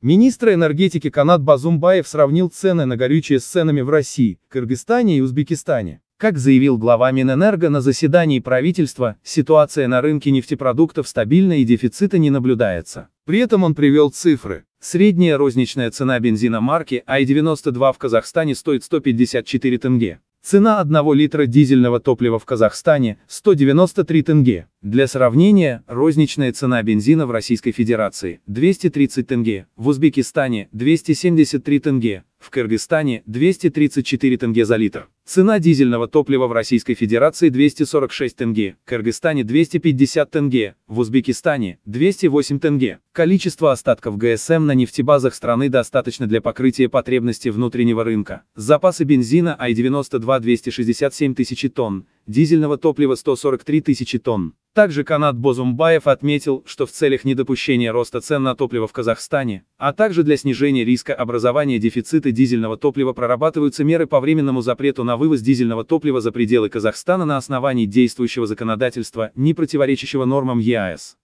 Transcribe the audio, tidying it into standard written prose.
Министр энергетики Канат Бозумбаев сравнил цены на горючее с ценами в России, Кыргызстане и Узбекистане. Как заявил глава Минэнерго на заседании правительства, ситуация на рынке нефтепродуктов стабильна и дефицита не наблюдается. При этом он привел цифры. Средняя розничная цена бензина марки АИ-92 в Казахстане стоит 154 тенге. Цена 1 литра дизельного топлива в Казахстане – 193 тенге. Для сравнения, розничная цена бензина в Российской Федерации – 230 тенге, в Узбекистане – 273 тенге, в Кыргызстане – 234 тенге за литр. Цена дизельного топлива в Российской Федерации – 246 тенге, в Кыргызстане – 250 тенге, в Узбекистане – 208 тенге. Количество остатков ГСМ на нефтебазах страны достаточно для покрытия потребностей внутреннего рынка. Запасы бензина АИ-92 267 тысяч тонн, дизельного топлива 143 тысячи тонн. Также Канат Бозумбаев отметил, что в целях недопущения роста цен на топливо в Казахстане, а также для снижения риска образования дефицита дизельного топлива прорабатываются меры по временному запрету на вывоз дизельного топлива за пределы Казахстана на основании действующего законодательства, не противоречащего нормам ЕАЭС.